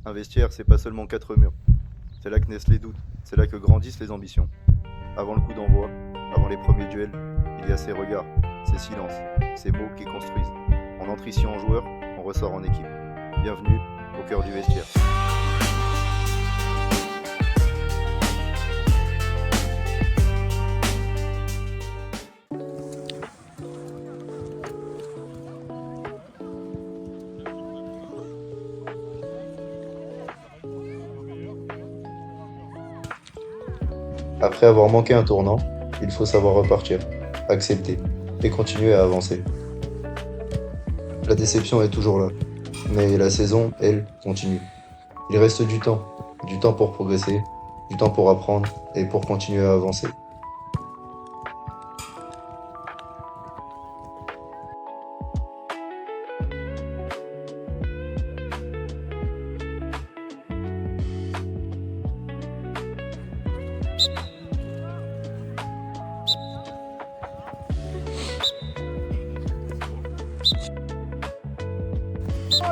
Un vestiaire, c'est pas seulement quatre murs. C'est là que naissent les doutes, c'est là que grandissent les ambitions. Avant le coup d'envoi, avant les premiers duels, il y a ces regards, ces silences, ces mots qui construisent. On entre ici en joueur, on ressort en équipe. Bienvenue au cœur du vestiaire. Après avoir manqué un tournant, il faut savoir repartir, accepter et continuer à avancer. La déception est toujours là, mais la saison, elle, continue. Il reste du temps pour progresser, du temps pour apprendre et pour continuer à avancer.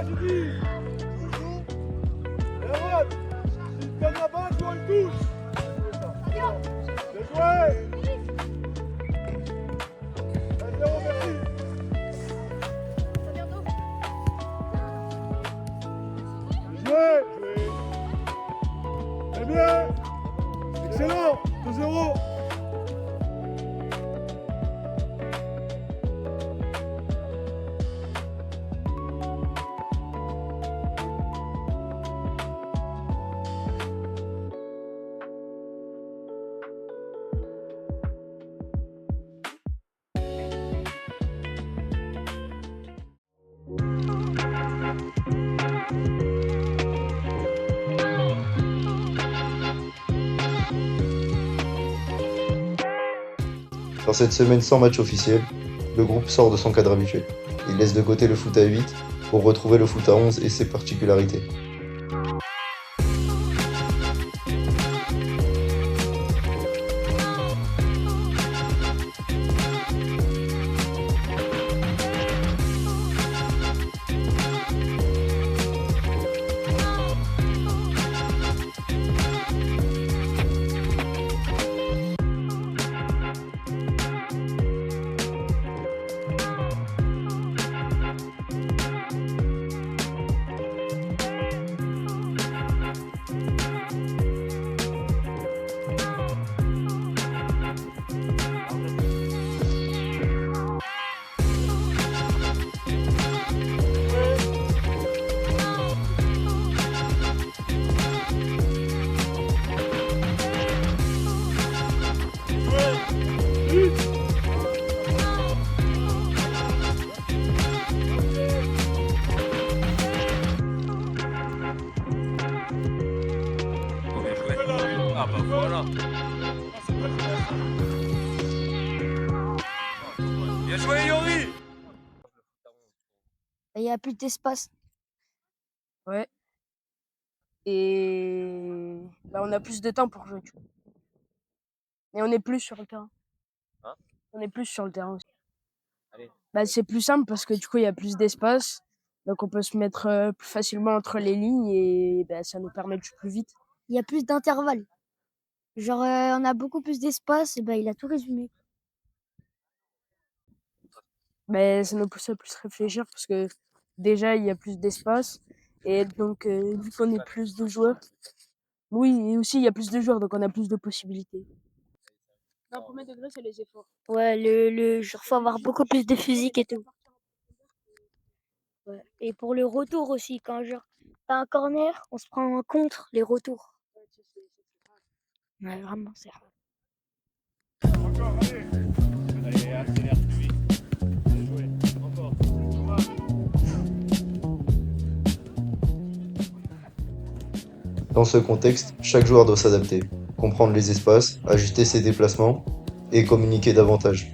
J'ai dit Erwan, si tu gagnes la balle, tu vois le touche. Bien joué. 1-0, merci. Bien joué. Très bien. Excellent. 2-0. Dans cette semaine sans match officiel, le groupe sort de son cadre habituel. Il laisse de côté le foot à 8 pour retrouver le foot à 11 et ses particularités. Ah bah voilà. Bien joué Yori. Il n'y a plus d'espace. Ouais. Et on a plus de temps pour jouer. Et on est plus sur le terrain. Hein? On est plus sur le terrain aussi. Allez. C'est plus simple parce que du coup, il y a plus d'espace. Donc, on peut se mettre plus facilement entre les lignes et ça nous permet de jouer plus vite. Il y a plus d'intervalles. Genre, on a beaucoup plus d'espace, et il a tout résumé. Ça nous pousse à plus réfléchir parce que déjà, il y a plus d'espace. Et donc, vu qu'on est plus de joueurs, oui, et aussi, il y a plus de joueurs, donc on a plus de possibilités. Non, premier degré, c'est les efforts. Ouais, genre, faut avoir beaucoup plus de physique et tout. Ouais. Et pour le retour aussi, quand genre, t'as un corner, on se prend en contre les retours. Ouais, vraiment, c'est rare. Encore, allez. Allez, accélère plus vite. Bien joué. Encore. Dans ce contexte, chaque joueur doit s'adapter, comprendre les espaces, ajuster ses déplacements et communiquer davantage.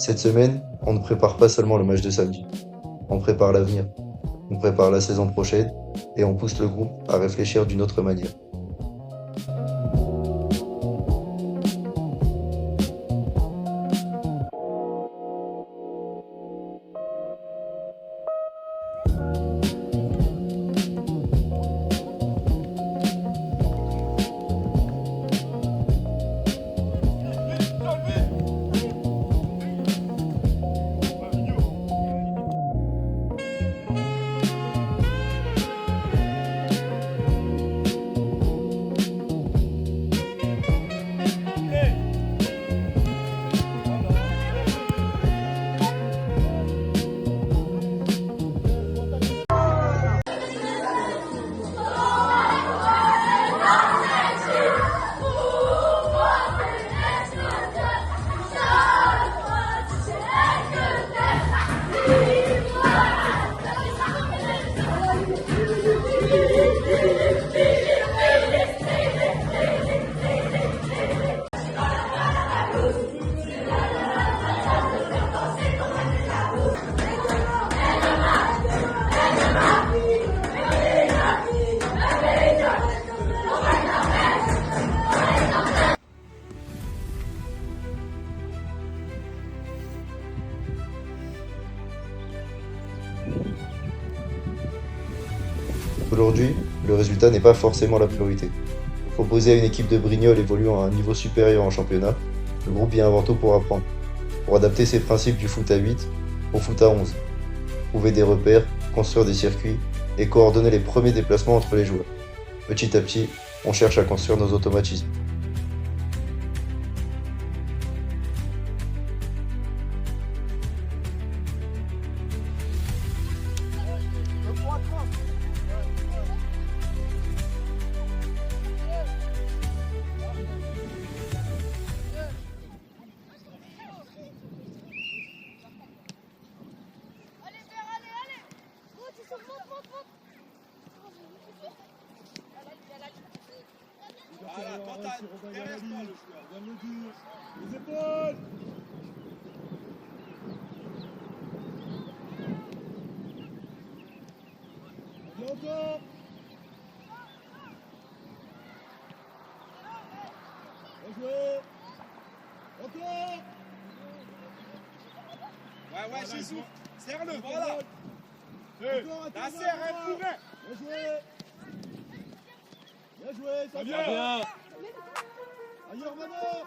Cette semaine, on ne prépare pas seulement le match de samedi. On prépare l'avenir, on prépare la saison prochaine et on pousse le groupe à réfléchir d'une autre manière. Aujourd'hui, le résultat n'est pas forcément la priorité. Opposé à une équipe de Brignoles évoluant à un niveau supérieur en championnat, le groupe vient avant tout pour apprendre, pour adapter ses principes du foot à 8 au foot à 11, trouver des repères, construire des circuits et coordonner les premiers déplacements entre les joueurs. Petit à petit, on cherche à construire nos automatismes. Voilà, quand t'as derrière toi le joueur. Donne le dur. Les épaules. Bien encore. Bien joué. Encore. Ouais, Jésus. Serre-le, voilà. La serre, elle pourrait. Bien joué. Bien joué, ça vient. Ailleurs maintenant.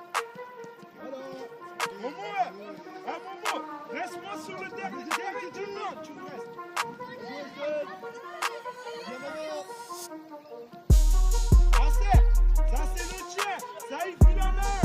Voilà. Un moment. Reste-moi sur le dernier du monde. Tu restes. Bien joué, bien maintenant. Ça c'est le tien. Ça il file la main.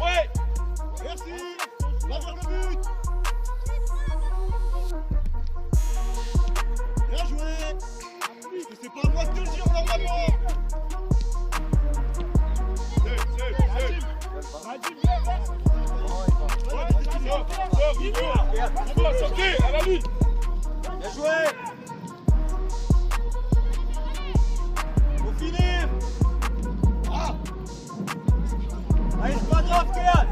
Ouais. Merci. Va vers le but. Bien joué. C'est pas à moi de te le dire normalement. Sortez à la lutte. Bien joué. Faut finir. Ah. Allez, c'est pas grave, Kéan.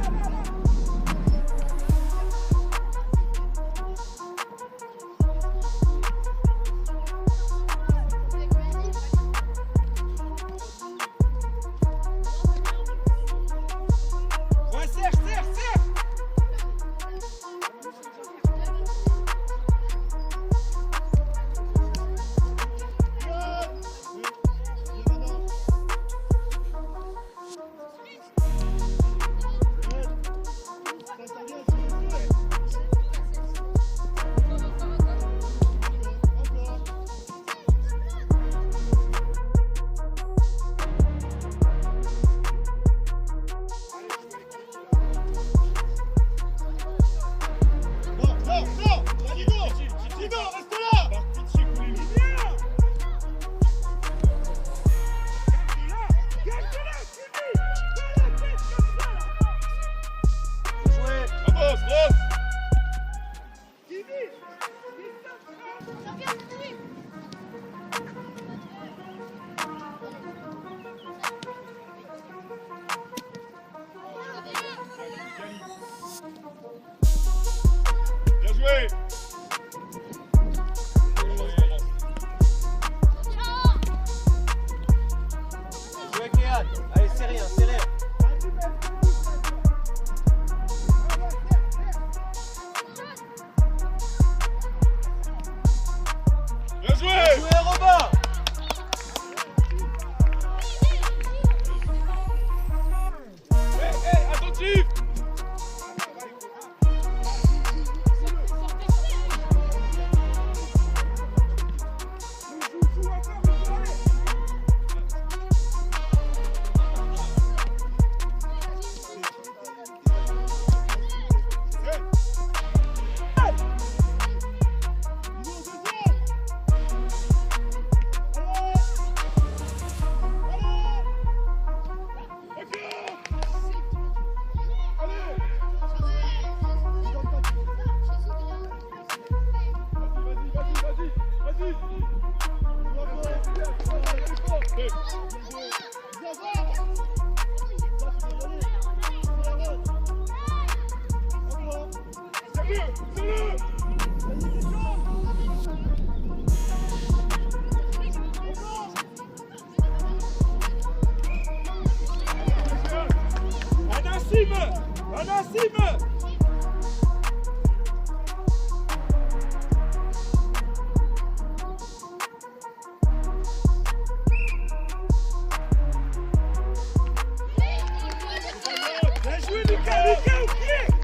Anasime! Bien joué Lucas, Lucas au pied!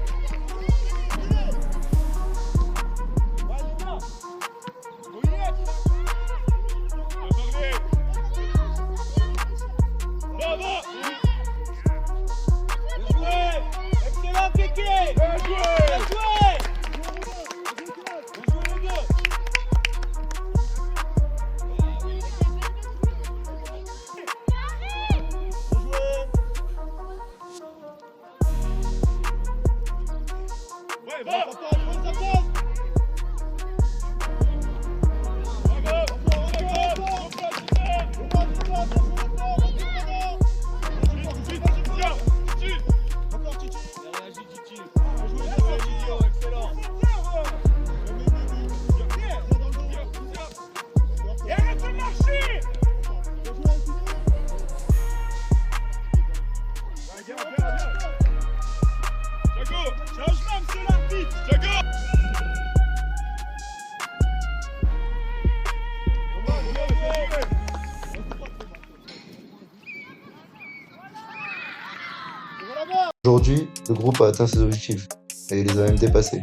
Aujourd'hui, le groupe a atteint ses objectifs, et il les a même dépassés,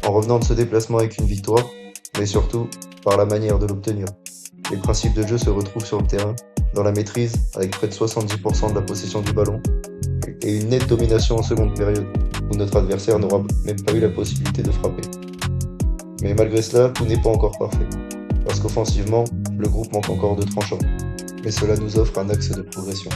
en revenant de ce déplacement avec une victoire, mais surtout par la manière de l'obtenir. Les principes de jeu se retrouvent sur le terrain, dans la maîtrise, avec près de 70% de la possession du ballon, et une nette domination en seconde période, où notre adversaire n'aura même pas eu la possibilité de frapper. Mais malgré cela, tout n'est pas encore parfait, parce qu'offensivement, le groupe manque encore de tranchants, mais cela nous offre un axe de progression.